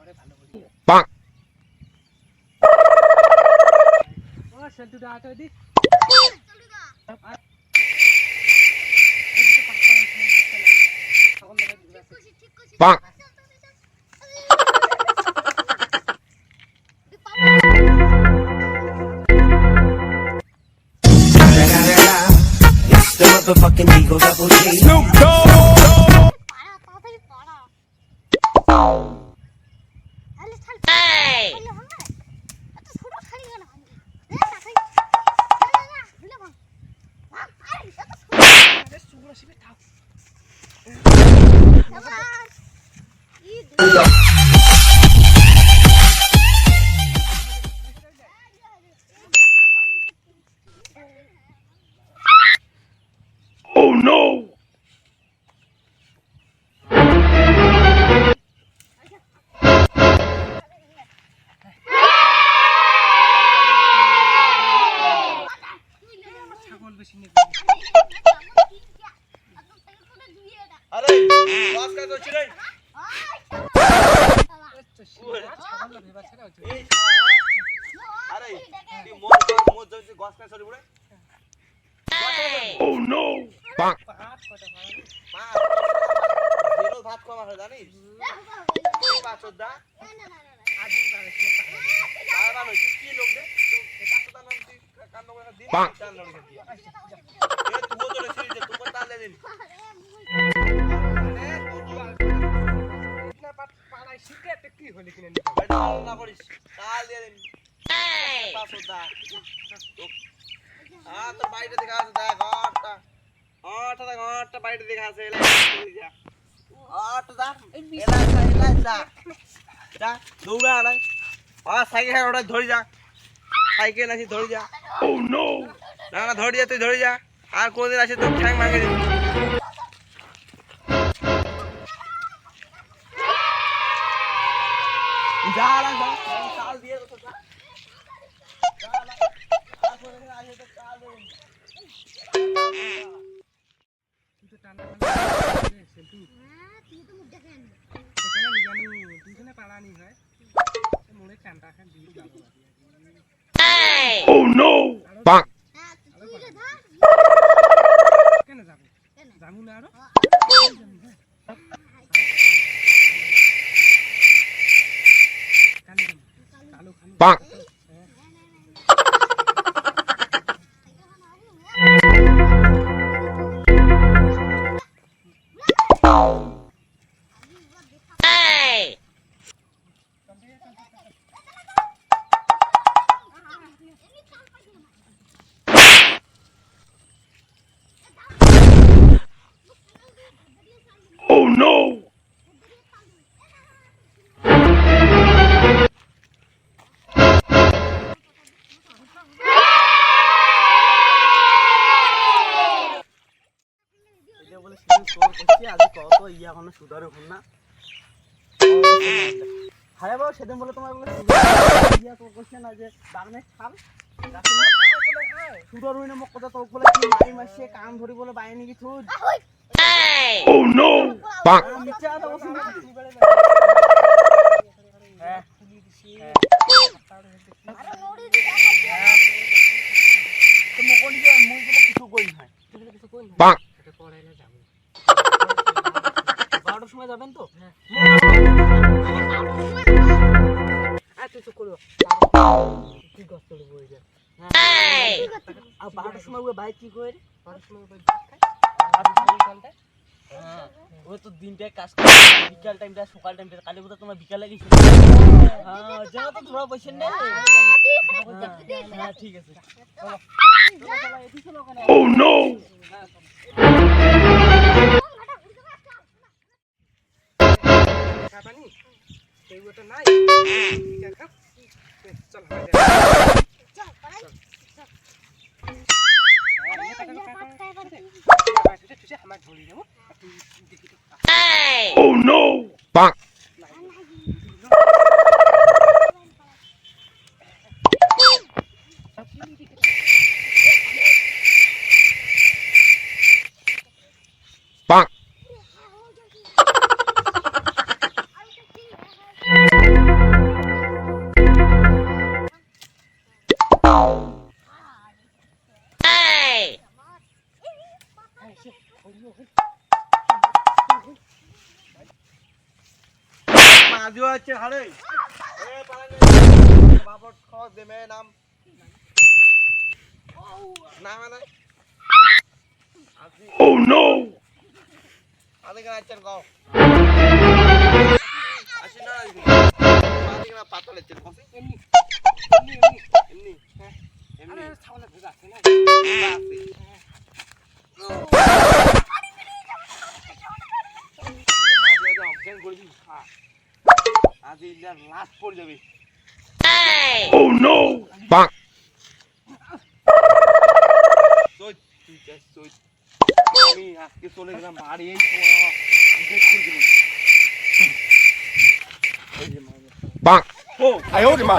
Bonk. Bonk. It's the motherfucking Eagle Double G. Snoop Dogg. Oh no! আরে বাস কাজ হচ্ছে রে এই আরে তুই মোর যদি গাছ কাজ সরি পড়ে Oh no! Bonk. মা দিনো ভাত কমা হয় জানিস এই পাঁচদা বাবা নয় কি লোক রে তো পাঁচদা নাম তুই কান্ড করে দিন চাল লড়ে দিয়া এ তুই তো রেসি যে তুই কোন তালে দিন না করিস তাল দিয়ে দিন পাঁচদা তোর বাইরে দেখা আছে দেখ ঘরটা বাইরে দেখা আছে দৌড়া না সাইকেল ওটা ধরে যা সাইকেল আসি ধরে যা Oh no! না ধরে যা তুই ধরে যা আর কোনদিন আসে তোর ঠ্যাং ভাঙে দিবি যা না যা চাল দিয়ে তো যা Oh no! Bonk. Bonk. Oh no! সেদিন বলে তোমার না যে বাগনে খাল সুদর হইনা মোক কথা তোক বলে কি মাই মাসে কাম ধরি বলে বাইনি কি থুজ Oh no! Bonk. নিচে আদা বসুন Bonk. 12টার সময় যাবেন তো কি কষ্ট বই যায় আর 12টার সময় ওই বাইক কি করে 12টার সময় বাইক খায় ওই তো দিনটায় কাজ করে বিকাল টাইমটা সকাল টাইমটা কালী বোধ তোমার বিকালে গেছি হ্যাঁ জানা তো ধরা বসেন না হ্যাঁ ঠিক আছে Oh no! Oh no! Bonk. Bonk. আজিও আছে হারে বাবর খাওয়া দেমে নাম না মানে Oh no! আদিকে আছেন গাও আসি না আদিকে না পাতা লেছেন কফি এমনি এমনি হ্যাঁ এমনি ছাওলা ভেজা আছে না আজি ইন্ডিয়ার লাস্ট পড়ে যাবে Oh no! Bonk! তুই আমি আজকে চলে গেলাম বাড়ি এই Bonk! ও 哎呦我的妈！